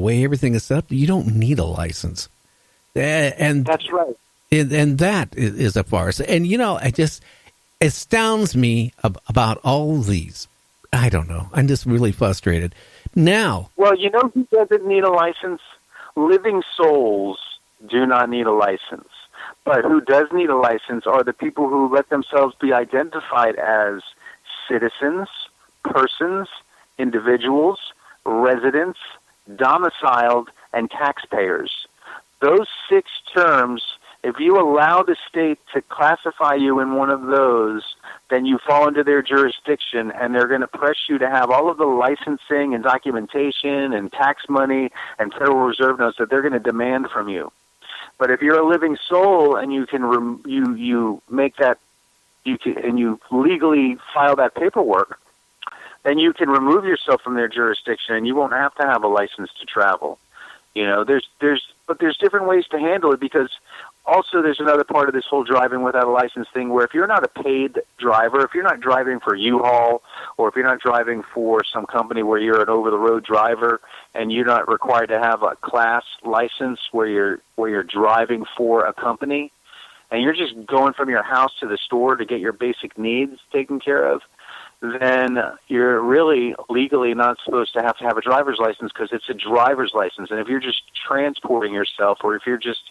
way everything is set up, you don't need a license. And that's right. And that is a farce. And, it just astounds me about all these. I don't know. I'm just really frustrated. Now. Well, who doesn't need a license? Living souls do not need a license. But who does need a license are the people who let themselves be identified as citizens, persons, individuals, residents, domiciled, and taxpayers. Those 6 terms, if you allow the state to classify you in one of those, then you fall into their jurisdiction, and they're going to press you to have all of the licensing and documentation and tax money and Federal Reserve notes that they're going to demand from you. But if you're a living soul and you can you make that and you legally file that paperwork, then you can remove yourself from their jurisdiction, and you won't have to have a license to travel. There's different ways to handle it, because also there's another part of this whole driving without a license thing where if you're not a paid driver, if you're not driving for U-Haul, or if you're not driving for some company where you're an over-the-road driver and you're not required to have a class license where you're driving for a company, and you're just going from your house to the store to get your basic needs taken care of, then you're really legally not supposed to have a driver's license, because it's a driver's license. And if you're just transporting yourself, or if you're just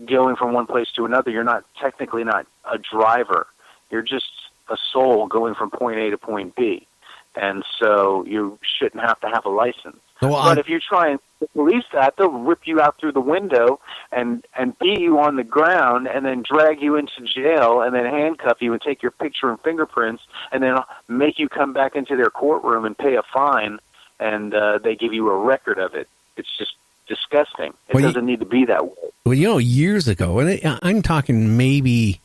going from one place to another, you're not technically not a driver. You're just a soul going from point A to point B. And so you shouldn't have to have a license. But if you try and police that, they'll rip you out through the window and beat you on the ground, and then drag you into jail, and then handcuff you and take your picture and fingerprints, and then make you come back into their courtroom and pay a fine, and they give you a record of it. It's just disgusting. It doesn't need to be that way. Well, years ago, and I'm talking maybe,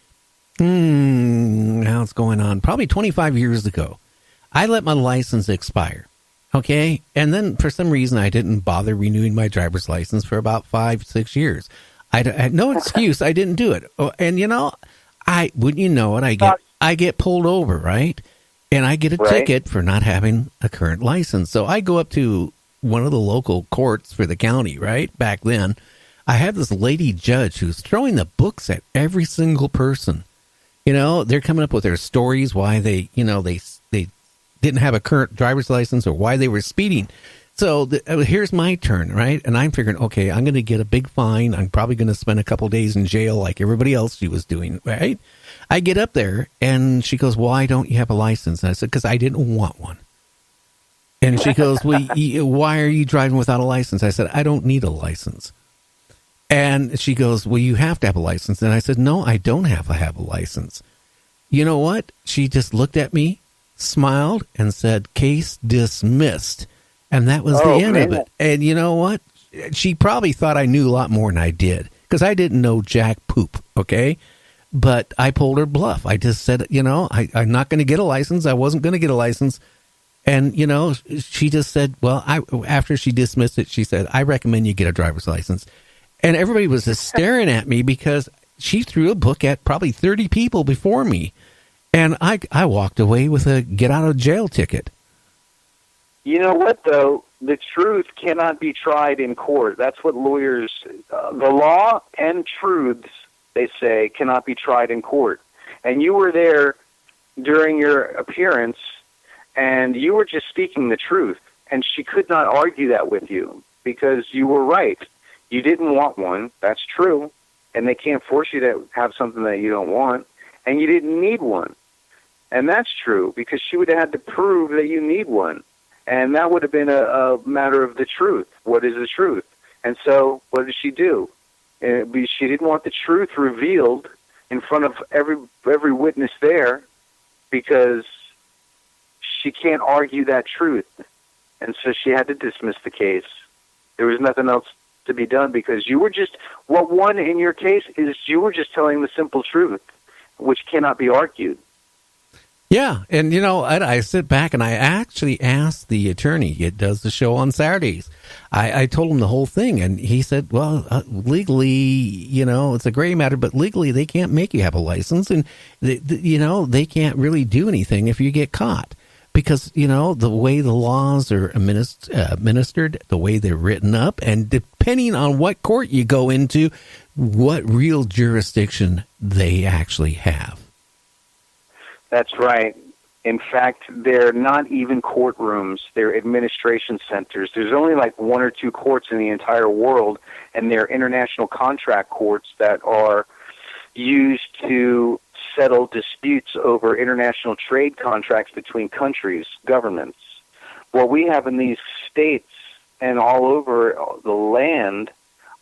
how it's going on, probably 25 years ago, I let my license expire. Okay, and then for some reason I didn't bother renewing my driver's license for about 5-6 years. I had no excuse. I didn't do it. Oh, and wouldn't you know it? I get pulled over, right? And I get a ticket for not having a current license. So I go up to one of the local courts for the county, right? Back then, I had this lady judge who's throwing the books at every single person. They're coming up with their stories why they didn't have a current driver's license or why they were speeding. So here's my turn, right? And I'm figuring, okay, I'm going to get a big fine. I'm probably going to spend a couple days in jail like everybody else she was doing, right? I get up there, and she goes, why don't you have a license? And I said, because I didn't want one. And she goes, well, why are you driving without a license? I said, I don't need a license. And she goes, well, you have to have a license. And I said, no, I don't have to have a license. You know what? She just looked at me, smiled, and said, case dismissed. And that was the end of it. And you know what? She probably thought I knew a lot more than I did, because I didn't know jack poop, okay? But I pulled her bluff. I just said, I'm not going to get a license. I wasn't going to get a license. And, she just said, well, after she dismissed it, she said, I recommend you get a driver's license. And everybody was just staring at me, because she threw a book at probably 30 people before me. And I walked away with a get-out-of-jail ticket. You know what, though? The truth cannot be tried in court. That's what lawyers... the law and truths, they say, cannot be tried in court. And you were there during your appearance, and you were just speaking the truth. And she could not argue that with you, because you were right. You didn't want one. That's true. And they can't force you to have something that you don't want. And you didn't need one. And that's true, because she would have had to prove that you need one. And that would have been a matter of the truth. What is the truth? And so what did she do? She didn't want the truth revealed in front of every witness there, because she can't argue that truth. And so she had to dismiss the case. There was nothing else to be done, because you were just, what won in your case is you were just telling the simple truth, which cannot be argued. Yeah, and I sit back and I actually asked the attorney, it does the show on Saturdays. I told him the whole thing, and he said, well, legally, it's a gray matter, but legally they can't make you have a license, and they can't really do anything if you get caught. because, the way the laws are administered, the way they're written up, and depending on what court you go into, what real jurisdiction they actually have. That's right. In fact, they're not even courtrooms. They're administration centers. There's only like 1 or 2 courts in the entire world, and they're international contract courts that are used to settle disputes over international trade contracts between countries, governments. What we have in these states and all over the land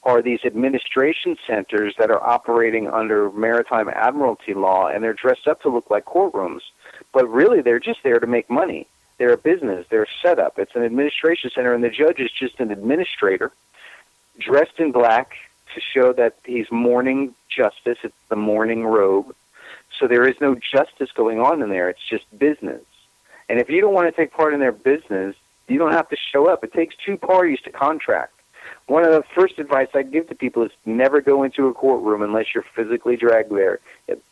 are these administration centers that are operating under maritime admiralty law, and they're dressed up to look like courtrooms. But really, they're just there to make money. They're a business. They're a setup. It's an administration center, and the judge is just an administrator dressed in black to show that he's mourning justice. It's the mourning robe. So there is no justice going on in there. It's just business. And if you don't want to take part in their business, you don't have to show up. It takes 2 parties to contract. One of the first advice I give to people is never go into a courtroom unless you're physically dragged there.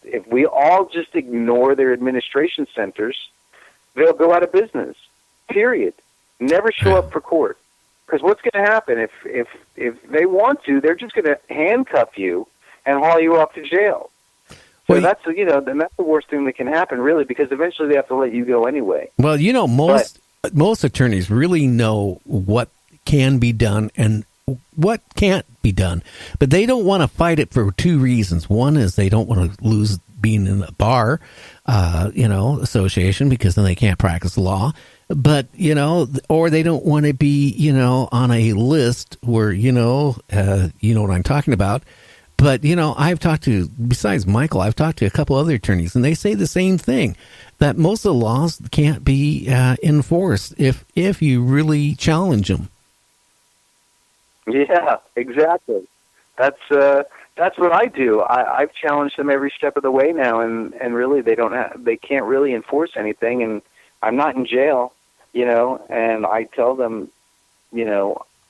If we all just ignore their administration centers, they'll go out of business, period. Never show up for court. Because what's going to happen if they want to, they're just going to handcuff you and haul you off to jail. So that's the worst thing that can happen, really, because eventually they have to let you go anyway. Well, most attorneys really know what can be done and what can't be done, but they don't want to fight it for 2 reasons. One is they don't want to lose being in a bar, association, because then they can't practice law. But, or they don't want to be, on a list where, you know what I'm talking about. But, I've talked to, besides Michael, I've talked to a couple other attorneys, and they say the same thing, that most of the laws can't be enforced if you really challenge them. Yeah, exactly. That's what I do. I've challenged them every step of the way now, and really they can't really enforce anything, and I'm not in jail, and I tell them,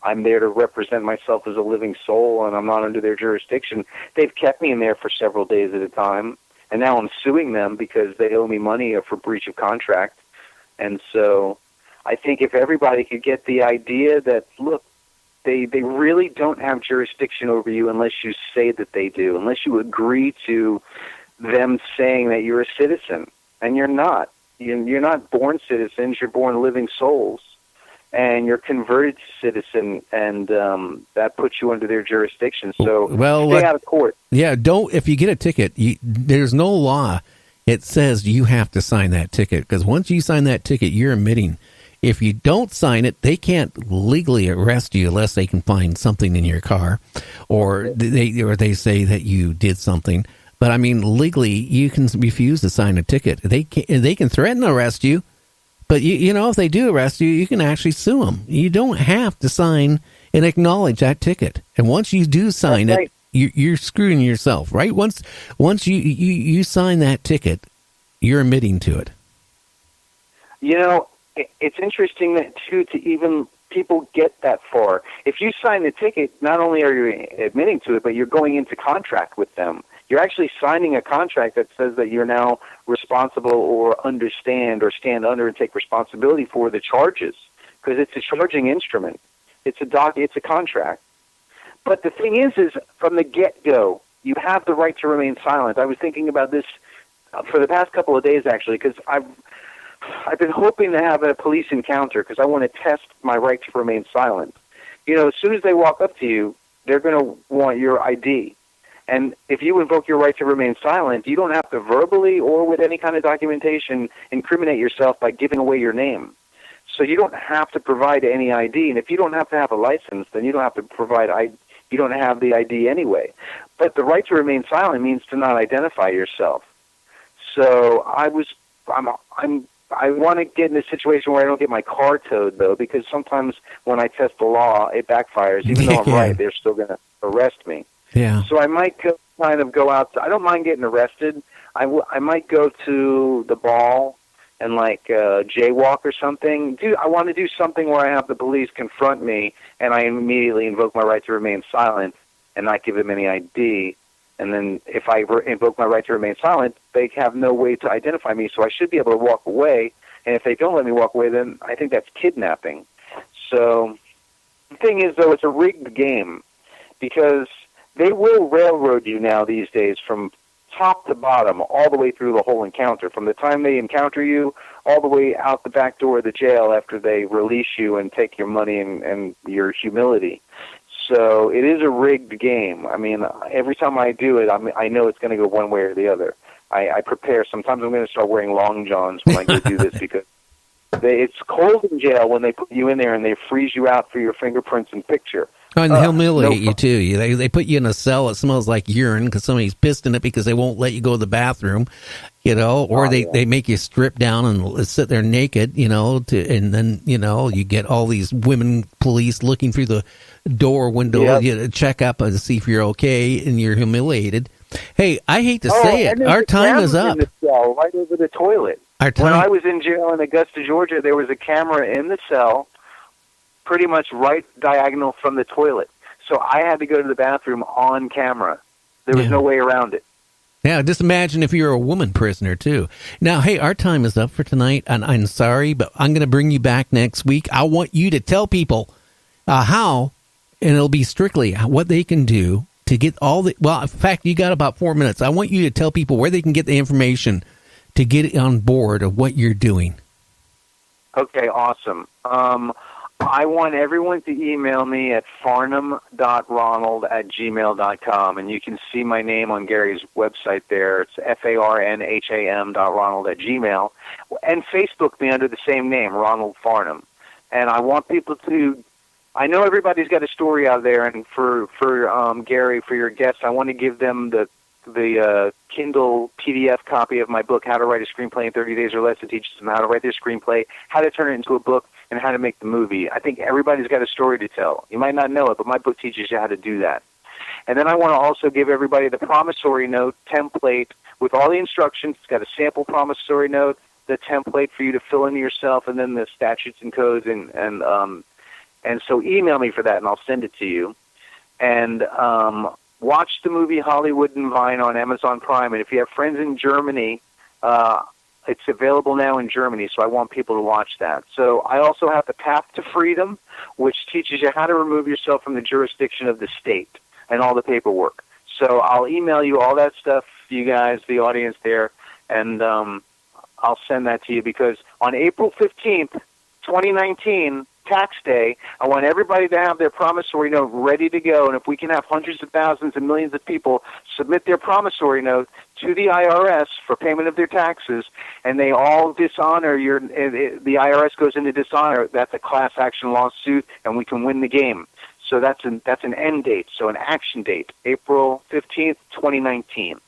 I'm there to represent myself as a living soul, and I'm not under their jurisdiction. They've kept me in there for several days at a time, and now I'm suing them because they owe me money for breach of contract. And so I think if everybody could get the idea that, look, they really don't have jurisdiction over you unless you say that they do, unless you agree to them saying that you're a citizen, and you're not. You're not born citizens, you're born living souls. And you're converted to citizen, and that puts you under their jurisdiction. So stay out of court. Yeah, if you get a ticket, there's no law. It says you have to sign that ticket, because once you sign that ticket, you're admitting. If you don't sign it, they can't legally arrest you unless they can find something in your car, or they say that you did something. But I mean, legally, you can refuse to sign a ticket. They can threaten to arrest you. But, if they do arrest you, you can actually sue them. You don't have to sign and acknowledge that ticket. And once you do sign it, you're screwing yourself, right? Once you sign that ticket, you're admitting to it. It's interesting that, too, to even people get that far. If you sign the ticket, not only are you admitting to it, but you're going into contract with them. You're actually signing a contract that says that you're now responsible or understand or stand under and take responsibility for the charges, because it's a charging instrument. It's a contract. But the thing is from the get-go, you have the right to remain silent. I was thinking about this for the past couple of days, actually, because I've been hoping to have a police encounter because I want to test my right to remain silent. As soon as they walk up to you, they're going to want your ID. And if you invoke your right to remain silent, you don't have to verbally or with any kind of documentation incriminate yourself by giving away your name. So you don't have to provide any ID. And if you don't have to have a license, then you don't have to provide ID. You don't have the ID anyway. But the right to remain silent means to not identify yourself. So I want to get in a situation where I don't get my car towed, though, because sometimes when I test the law, it backfires. Even though I'm right, they're still going to arrest me. Yeah. So I might go out. I don't mind getting arrested. I might go to the ball and jaywalk or something. I want to do something where I have the police confront me and I immediately invoke my right to remain silent and not give them any ID. And then if I invoke my right to remain silent, they have no way to identify me. So I should be able to walk away And if they don't let me walk away, then I think that's kidnapping. So the thing is, though, it's a rigged game because they will railroad you now these days from top to bottom, all the way through the whole encounter, from the time they encounter you all the way out the back door of the jail after they release you and take your money and your humility. So it is a rigged game. I mean, every time I do it, I know it's going to go one way or the other. I prepare. Sometimes I'm going to start wearing long johns when I go do this because it's cold in jail when they put you in there and they freeze you out for your fingerprints and picture. Oh, and they humiliate you, too. They put you in a cell that smells like urine because somebody's pissed in it because they won't let you go to the bathroom, or they make you strip down and sit there naked, and then, you get all these women police looking through the door window to check up and see if you're okay, and you're humiliated. Hey, I hate to say it. Our time is up. In the cell, right over the toilet. When I was in jail in Augusta, Georgia, there was a camera in the cell pretty much right diagonal from the toilet. So I had to go to the bathroom on camera. There was no way around it. Yeah, just imagine if you're a woman prisoner, too. Now, hey, our time is up for tonight, and I'm sorry, but I'm going to bring you back next week. I want you to tell people how, and it'll be strictly what they can do to get all the... Well, in fact, you got about 4 minutes. I want you to tell people where they can get the information to get on board of what you're doing. Okay, awesome. I want everyone to email me at farnham.ronald@gmail.com, and you can see my name on Gary's website there. It's farnham.gmail, and Facebook me under the same name, Ronald Farnham. And I want people to... I know everybody's got a story out there, and for Gary, for your guests, I want to give them the Kindle PDF copy of my book, How to Write a Screenplay in 30 Days or Less. It teaches them how to write their screenplay, how to turn it into a book, and how to make the movie. I think everybody's got a story to tell. You might not know it, but my book teaches you how to do that. And then I want to also give everybody the promissory note template with all the instructions. It's got a sample promissory note, the template for you to fill in yourself, and then the statutes and codes. And so email me for that, and I'll send it to you. And watch the movie Hollywood and Vine on Amazon Prime. And if you have friends in Germany, it's available now in Germany, so I want people to watch that. So I also have The Path to Freedom, which teaches you how to remove yourself from the jurisdiction of the state and all the paperwork. So I'll email you all that stuff, you guys, the audience there, and I'll send that to you because on April 15th, 2019, tax day, I want everybody to have their promissory note ready to go, and if we can have hundreds of thousands and millions of people submit their promissory note to the IRS for payment of their taxes, and they all dishonor the IRS goes into dishonor, that's a class action lawsuit, and we can win the game. So that's an end date, so an action date, April 15th, 2019.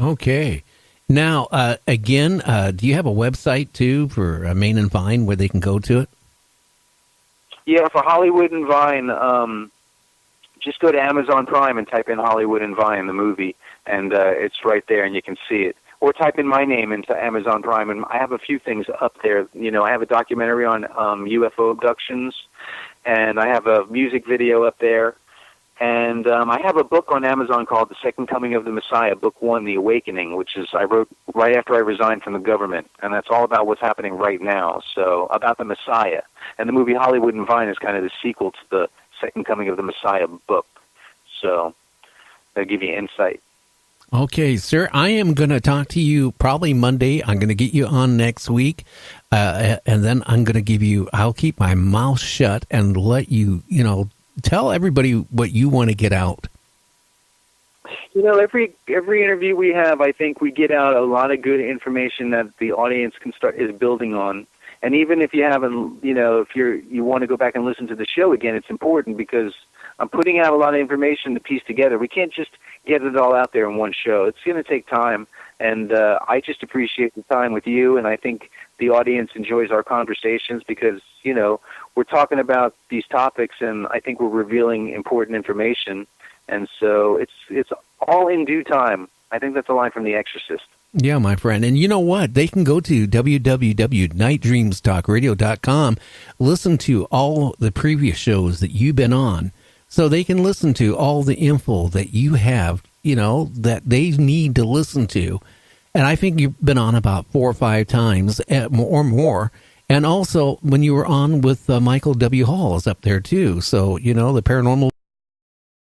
Okay. Now, again, do you have a website, too, for Main and Vine where they can go to it? Yeah, for Hollywood and Vine, just go to Amazon Prime and type in Hollywood and Vine, the movie, and it's right there, and you can see it. Or type in my name into Amazon Prime, and I have a few things up there. I have a documentary on UFO abductions, and I have a music video up there, and I have a book on Amazon called The Second Coming of the Messiah, Book 1, The Awakening, which I wrote right after I resigned from the government, and that's all about what's happening right now, so about the Messiah. And the movie Hollywood and Vine is kind of the sequel to the Second Coming of the Messiah book. So that'll give you insight. Okay, sir, I am going to talk to you probably Monday. I'm going to get you on next week, and then I'm going to I'll keep my mouth shut and let you, tell everybody what you want to get out. Every interview we have, I think we get out a lot of good information that the audience is building on. And even if you haven't, if you want to go back and listen to the show again, it's important because I'm putting out a lot of information to piece together. We can't just get it all out there in one show. It's going to take time, and I just appreciate the time with you, and I think the audience enjoys our conversations because, we're talking about these topics, and I think we're revealing important information, and so it's all in due time. I think that's a line from The Exorcist. Yeah, my friend. And you know what? They can go to www.nightdreamstalkradio.com, listen to all the previous shows that you've been on, so they can listen to all the info that you have, that they need to listen to. And I think you've been on about 4 or 5 times or more. And also when you were on with Michael W. Hall is up there too. So, the paranormal